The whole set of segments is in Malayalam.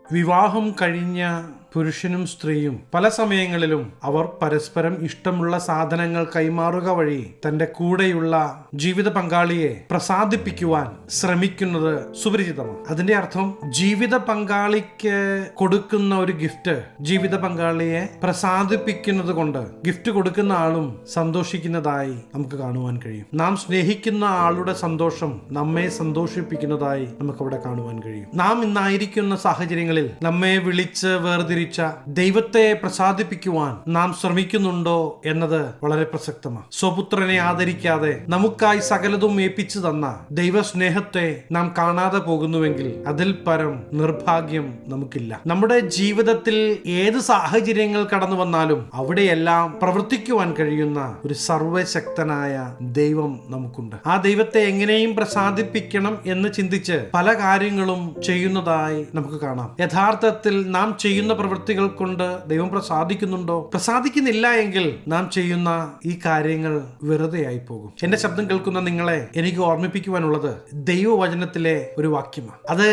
വിവാഹം കഴിഞ്ഞ പുരുഷനും സ്ത്രീയും പല സമയങ്ങളിലും അവർ പരസ്പരം ഇഷ്ടമുള്ള സാധനങ്ങൾ കൈമാറുക വഴി തന്റെ കൂടെയുള്ള ജീവിത പങ്കാളിയെ പ്രസാദിപ്പിക്കുവാൻ ശ്രമിക്കുന്നത് സുപരിചിതമാണ്. അതിന്റെ അർത്ഥം ജീവിത പങ്കാളിക്ക് കൊടുക്കുന്ന ഒരു ഗിഫ്റ്റ് ജീവിത പങ്കാളിയെ പ്രസാദിപ്പിക്കുന്നത് കൊണ്ട് ഗിഫ്റ്റ് കൊടുക്കുന്ന ആളും സന്തോഷിക്കുന്നതായി നമുക്ക് കാണുവാൻ കഴിയും. നാം സ്നേഹിക്കുന്ന ആളുടെ സന്തോഷം നമ്മെ സന്തോഷിപ്പിക്കുന്നതായി നമുക്ക് അവിടെ കാണുവാൻ കഴിയും. നാം ഇന്നായിരിക്കുന്ന സാഹചര്യങ്ങളിൽ നമ്മെ വിളിച്ച് വേർതിരിച്ച ദൈവത്തെ പ്രസാദിപ്പിക്കുവാൻ നാം ശ്രമിക്കുന്നുണ്ടോ എന്നത് വളരെ പ്രസക്തമാണ്. സ്വപുത്രനെ ആദരിക്കാതെ നമുക്കായി സകലതും ഏൽപ്പിച്ചു തന്ന ദൈവസ്നേഹത്തെ നാം കാണാതെ പോകുന്നുവെങ്കിൽ അതിൽ പരം നിർഭാഗ്യം നമുക്കില്ല. നമ്മുടെ ജീവിതത്തിൽ ഏത് സാഹചര്യങ്ങൾ കടന്നു വന്നാലും അവിടെയെല്ലാം പ്രവർത്തിക്കുവാൻ കഴിയുന്ന ഒരു സർവശക്തനായ ദൈവം നമുക്കുണ്ട്. ആ ദൈവത്തെ എങ്ങനെയും പ്രസാദിപ്പിക്കണം എന്ന് ചിന്തിച്ച് പല കാര്യങ്ങളും ചെയ്യുന്നതായി നമുക്ക് കാണാം. യഥാർത്ഥത്തിൽ നാം ചെയ്യുന്ന പ്രവൃത്തികൾ കൊണ്ട് ദൈവം പ്രസാദിക്കുന്നുണ്ടോ? പ്രസാദിക്കുന്നില്ല എങ്കിൽ നാം ചെയ്യുന്ന ഈ കാര്യങ്ങൾ വെറുതെയായി പോകും. എന്റെ ശബ്ദം കേൾക്കുന്ന നിങ്ങളെ എനിക്ക് ഓർമ്മിപ്പിക്കുവാനുള്ളത് ദൈവവചനത്തിലെ ഒരു വാക്യമാണ്. അത്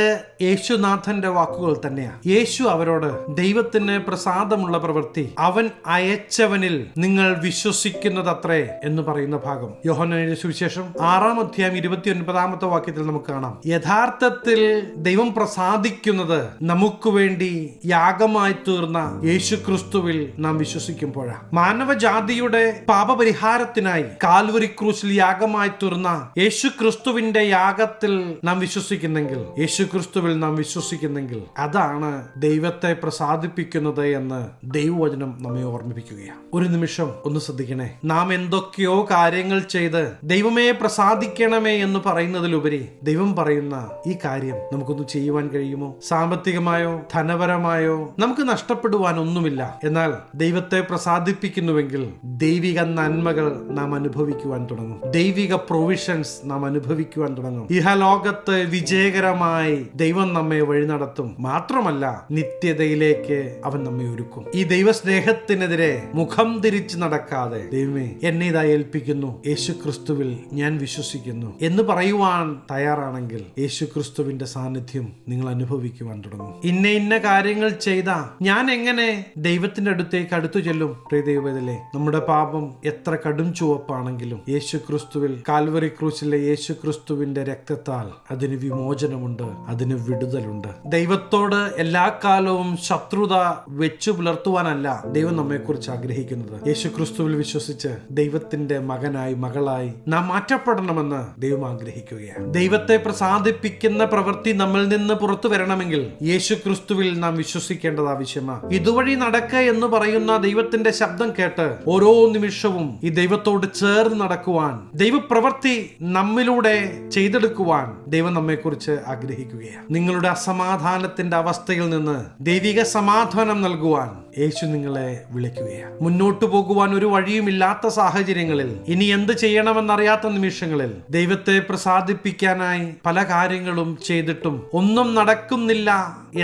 യേശുനാഥന്റെ വാക്കുകൾ തന്നെയാണ്. യേശു അവരോട് ദൈവത്തിന് പ്രസാദമുള്ള പ്രവൃത്തി അവൻ അയച്ചവനിൽ നിങ്ങൾ വിശ്വസിക്കുന്നതത്രേ എന്ന് പറയുന്ന ഭാഗം യോഹന്നാന്റെ സുവിശേഷം 6-ാം അധ്യായം 29-ാമത്തെ വാക്യത്തിൽ നമുക്ക് കാണാം. യഥാർത്ഥത്തിൽ ദൈവം പ്രസാദിക്കുന്നത് നമുക്ക് വേണ്ടി യാഗമായി തീർന്ന യേശു ക്രിസ്തുവിൽ നാം വിശ്വസിക്കുമ്പോഴാണ്. മാനവജാതിയുടെ പാപപരിഹാരത്തിനായി കാൽവരി ക്രൂശിൽ യാഗമായി തീർന്ന യേശു ക്രിസ്തുവിന്റെ യാഗത്തിൽ നാം വിശ്വസിക്കുന്നെങ്കിൽ, യേശു ക്രിസ്തുവിൽ നാം വിശ്വസിക്കുന്നെങ്കിൽ അതാണ് ദൈവത്തെ പ്രസാദിപ്പിക്കുന്നത് എന്ന് ദൈവവചനം നമ്മെ ഓർമ്മിപ്പിക്കുകയാണ്. ഒരു നിമിഷം ഒന്ന് ശ്രദ്ധിക്കണേ. നാം എന്തൊക്കെയോ കാര്യങ്ങൾ ചെയ്ത് ദൈവമേ പ്രസാദിക്കണമേ എന്ന് പറയുന്നതിലുപരി ദൈവം പറയുന്ന ഈ കാര്യം നമുക്കൊന്ന് ചെയ്യുവാൻ കഴിയുമോ? സാമ്പത്തികമായോ ധനപരമായോ നമുക്ക് നഷ്ടപ്പെടുവാൻ ഒന്നുമില്ല. എന്നാൽ ദൈവത്തെ പ്രസാദിപ്പിക്കുന്നുവെങ്കിൽ ദൈവിക നന്മകൾ നാം അനുഭവിക്കുവാൻ തുടങ്ങും. ദൈവിക പ്രൊവിഷൻസ് നാം അനുഭവിക്കുവാൻ തുടങ്ങും. ഇഹലോകത്ത് വിജയകരമായി ദൈവം നമ്മെ വഴി നടത്തും. മാത്രമല്ല നിത്യതയിലേക്ക് അവൻ നമ്മെ ഒരുക്കും. ഈ ദൈവസ്നേഹത്തിനെതിരെ മുഖം തിരിച്ച് നടക്കാതെ ദൈവമേ എന്നെ ഇതാ ഏൽപ്പിക്കുന്നു, യേശു ക്രിസ്തുവിൽ ഞാൻ വിശ്വസിക്കുന്നു എന്ന് പറയുവാൻ തയ്യാറാണെങ്കിൽ യേശു ക്രിസ്തുവിന്റെ സാന്നിധ്യം നിങ്ങൾ അനുഭവിക്കുവാൻ തുടങ്ങും. ഇന്ന കാര്യങ്ങൾ ചെയ്ത ഞാൻ എങ്ങനെ ദൈവത്തിന്റെ അടുത്തേക്ക് അടുത്തു ചെല്ലും? പ്രിയ ദൈവത്തിലെ നമ്മുടെ പാപം എത്ര കടും ചുവപ്പാണെങ്കിലും യേശു ക്രിസ്തുവിൽ കാൽവറി ക്രൂശിലെ യേശു ക്രിസ്തുവിന്റെ രക്തത്താൽ അതിന് വിമോചനമുണ്ട്, അതിന് വിടുതലുണ്ട്. ദൈവത്തോട് എല്ലാ കാലവും ശത്രുത വെച്ചു പുലർത്തുവാനല്ല ദൈവം നമ്മെ കുറിച്ച് ആഗ്രഹിക്കുന്നത്. യേശു ക്രിസ്തുവിൽ വിശ്വസിച്ച് ദൈവത്തിന്റെ മകനായി മകളായി നാം മാറ്റപ്പെടണമെന്ന് ദൈവം ആഗ്രഹിക്കുകയാണ്. ദൈവത്തെ പ്രസാദിപ്പിക്കുന്ന പ്രവൃത്തി നമ്മിൽ നിന്ന് പുറത്തു വരണമെങ്കിൽ യേശു ക്രിസ്തുവിൽ നാം വിശ്വസിക്കേണ്ടത് ആവശ്യമാണ്. ഇതുവഴി നടക്ക എന്ന് പറയുന്ന ദൈവത്തിന്റെ ശബ്ദം കേട്ട് ഓരോ നിമിഷവും ഈ ദൈവത്തോട് ചേർന്ന് നടക്കുവാൻ, ദൈവപ്രവൃത്തി നമ്മിലൂടെ ചെയ്തെടുക്കുവാൻ ദൈവം നമ്മെ കുറിച്ച് ആഗ്രഹിക്കുകയാണ്. നിങ്ങളുടെ അസമാധാനത്തിന്റെ അവസ്ഥയിൽ നിന്ന് ദൈവിക സമാധാനം നൽകുവാൻ യേശു നിങ്ങളെ വിളിക്കുകയാണ്. മുന്നോട്ടു പോകുവാൻ ഒരു വഴിയുമില്ലാത്ത സാഹചര്യങ്ങളിൽ, ഇനി എന്ത് ചെയ്യണമെന്നറിയാത്ത നിമിഷങ്ങളിൽ ദൈവത്തെ പ്രസാദിപ്പിക്കാനായി പല കാര്യങ്ങളും ചെയ്തിട്ടും ഒന്നും നടക്കുന്നില്ല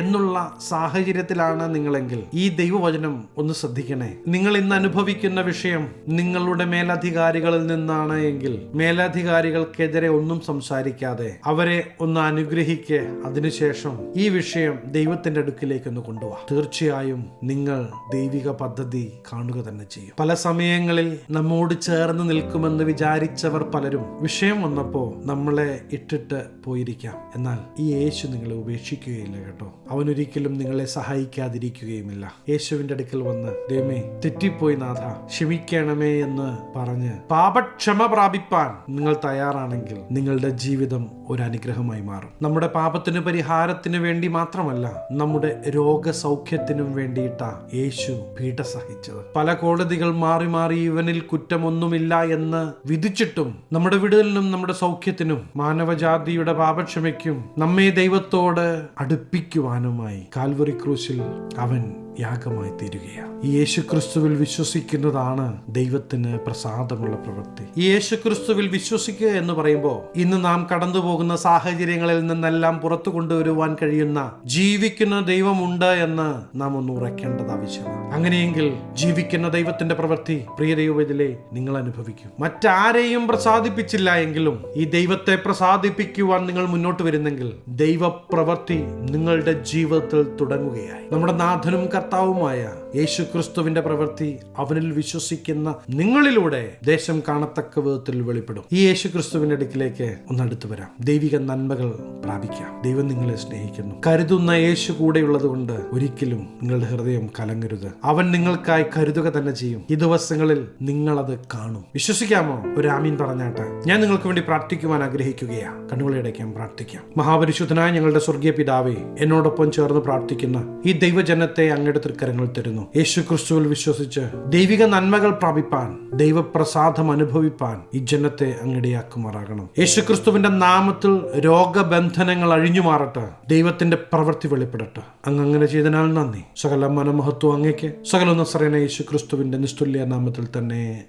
എന്നുള്ള സാഹചര്യത്തിലാണ് നിങ്ങളെങ്കിൽ ഈ ദൈവവചനം ഒന്ന് ശ്രദ്ധിക്കണേ. നിങ്ങൾ ഇന്ന് അനുഭവിക്കുന്ന വിഷയം നിങ്ങളുടെ മേലധികാരികളിൽ നിന്നാണ് എങ്കിൽ മേലധികാരികൾക്കെതിരെ ഒന്നും സംസാരിക്കാതെ അവരെ ഒന്ന് അനുഗ്രഹിക്കുക. അതിനുശേഷം ഈ വിഷയം ദൈവത്തിന്റെ അടുക്കിലേക്ക് ഒന്ന് കൊണ്ടുപോവാ. തീർച്ചയായും നിങ്ങൾ ദൈവിക പദ്ധതി കാണുക തന്നെ ചെയ്യും. പല സമയങ്ങളിൽ നമ്മോട് ചേർന്ന് നിൽക്കുമെന്ന് വിചാരിച്ചവർ പലരും വിഷയം വന്നപ്പോ നമ്മളെ ഇട്ടിട്ട് പോയിരിക്കാം. എന്നാൽ ഈ യേശു നിങ്ങളെ ഉപേക്ഷിക്കുകയില്ല കേട്ടോ. അവനൊരിക്കലും നിങ്ങളെ സഹായിക്കാതിരിക്കുകയുമില്ല. യേശുവിന്റെ അടുക്കൽ വന്ന് ദൈവമേ തെറ്റിപ്പോയി നാഥ ക്ഷമിക്കണമേ എന്ന് പറഞ്ഞ് പാപക്ഷമ പ്രാപിപ്പാൻ നിങ്ങൾ തയ്യാറാണെങ്കിൽ നിങ്ങളുടെ ജീവിതം ഒരു അനുഗ്രഹമായി മാറും. നമ്മുടെ പാപത്തിന് പരിഹാരത്തിന് വേണ്ടി മാത്രമല്ല, നമ്മുടെ രോഗസൗഖ്യത്തിനും വേണ്ടിയിട്ടാ യേശു പീഡ സഹിച്ചത്. പല കോടതികൾ മാറി മാറി ഇവനിൽ കുറ്റമൊന്നുമില്ല എന്ന് വിധിച്ചിട്ടും നമ്മുടെ വിടുതലിനും നമ്മുടെ സൗഖ്യത്തിനും മാനവജാതിയുടെ പാപക്ഷമയ്ക്കും നമ്മെ ദൈവത്തോട് അടുപ്പിക്കുവാനുമായി കാൽവറി ക്രൂശിൽ അവൻ യാഗമായി തീരുകയാണ്. ഈ യേശുക്രിസ്തുവിൽ വിശ്വസിക്കുന്നതാണ് ദൈവത്തിന് പ്രസാദമുള്ള പ്രവൃത്തി. ഈ യേശുക്രിസ്തുവിൽ വിശ്വസിക്കുക എന്ന് പറയുമ്പോൾ ഇന്ന് നാം കടന്നു പോകുന്ന സാഹചര്യങ്ങളിൽ നിന്നെല്ലാം പുറത്തു കൊണ്ടുവരുവാൻ കഴിയുന്ന ജീവിക്കുന്ന ദൈവമുണ്ട് എന്ന് നാം ഒന്ന് ഉറക്കേണ്ടത് ആവശ്യമാണ്. അങ്ങനെയെങ്കിൽ ജീവിക്കുന്ന ദൈവത്തിന്റെ പ്രവൃത്തി പ്രിയ ദൈവത്തിലെ നിങ്ങൾ അനുഭവിക്കും. മറ്റാരെയും പ്രസാദിപ്പിച്ചില്ല എങ്കിലും ഈ ദൈവത്തെ പ്രസാദിപ്പിക്കുവാൻ നിങ്ങൾ മുന്നോട്ട് വരുന്നെങ്കിൽ ദൈവപ്രവൃത്തി നിങ്ങളുടെ ജീവിതത്തിൽ തുടങ്ങുകയായി. നമ്മുടെ നാഥനും കർത്താവുമായ യേശു ക്രിസ്തുവിന്റെ പ്രവൃത്തി അവനിൽ വിശ്വസിക്കുന്ന നിങ്ങളിലൂടെ ദേശം കാണത്തക്ക വിധത്തിൽ വെളിപ്പെടും. ഈ യേശു ക്രിസ്തുവിന്റെ അടുക്കിലേക്ക് ഒന്ന് അടുത്തു വരാം. ദൈവിക നന്മകൾ പ്രാപിക്കാം. ദൈവം നിങ്ങളെ സ്നേഹിക്കുന്നു. കരുതുന്ന യേശു കൂടെയുള്ളത് കൊണ്ട് ഒരിക്കലും നിങ്ങളുടെ ഹൃദയം കലങ്ങരുത്. അവൻ നിങ്ങൾക്കായി കരുതുക തന്നെ ചെയ്യും. ഈ ദിവസങ്ങളിൽ നിങ്ങളത് കാണും. വിശ്വസിക്കാമോ? ഒരു ആമീൻ പറഞ്ഞാട്ടെ. ഞാൻ നിങ്ങൾക്ക് വേണ്ടി പ്രാർത്ഥിക്കുവാൻ ആഗ്രഹിക്കുകയാണ്. കണ്ണുകളെ അടയ്ക്കാം, പ്രാർത്ഥിക്കാം. മഹാപരിശുദ്ധനായ ഞങ്ങളുടെ സ്വർഗീയ പിതാവേ, എന്നോടൊപ്പം ചേർന്ന് പ്രാർത്ഥിക്കുന്ന ഈ ദൈവജനത്തെ അങ്ങയുടെ തൃക്കരങ്ങൾ തരുന്നു. യേശു ക്രിസ്തുവിൽ വിശ്വസിച്ച് ദൈവിക നന്മകൾ പ്രാപിപ്പാൻ, ദൈവപ്രസാദം അനുഭവിപ്പാൻ ഈ ജനത്തെ അങ്ങടിയാക്കുമാറാകണം. യേശു ക്രിസ്തുവിന്റെ നാമത്തിൽ രോഗബന്ധനങ്ങൾ അഴിഞ്ഞു മാറട്ടെ. ദൈവത്തിന്റെ പ്രവൃത്തി വെളിപ്പെടട്ടെ. അങ്ങനെ ചെയ്തതിനാൽ നന്ദി. സകല മനമഹത്വം അങ്ങേക്ക്. സകല നസറേന യേശു ക്രിസ്തുവിന്റെ നിസ്തുല്യ നാമത്തിൽ തന്നെ.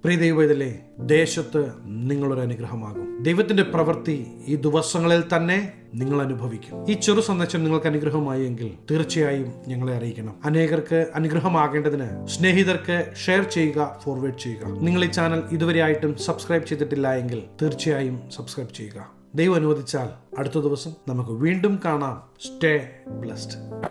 പ്രിയ ദൈവത്തിലെ ദേശത്ത് നിങ്ങളൊരു അനുഗ്രഹമാകും. ദൈവത്തിന്റെ പ്രവൃത്തി ഈ ദിവസങ്ങളിൽ തന്നെ നിങ്ങൾ അനുഭവിക്കും. ഈ ചെറു സന്ദേശം നിങ്ങൾക്ക് അനുഗ്രഹമായി എങ്കിൽ തീർച്ചയായും ഞങ്ങളെ അറിയിക്കണം. അനേകർക്ക് അനുഗ്രഹമാകേണ്ടതിന് സ്നേഹിതർക്ക് ഷെയർ ചെയ്യുക, ഫോർവേഡ് ചെയ്യുക. നിങ്ങൾ ഈ ചാനൽ ഇതുവരെയായിട്ടും സബ്സ്ക്രൈബ് ചെയ്തിട്ടില്ല എങ്കിൽ തീർച്ചയായും സബ്സ്ക്രൈബ് ചെയ്യുക. ദൈവം അനുവദിച്ചാൽ അടുത്ത ദിവസം നമുക്ക് വീണ്ടും കാണാം. Stay blessed.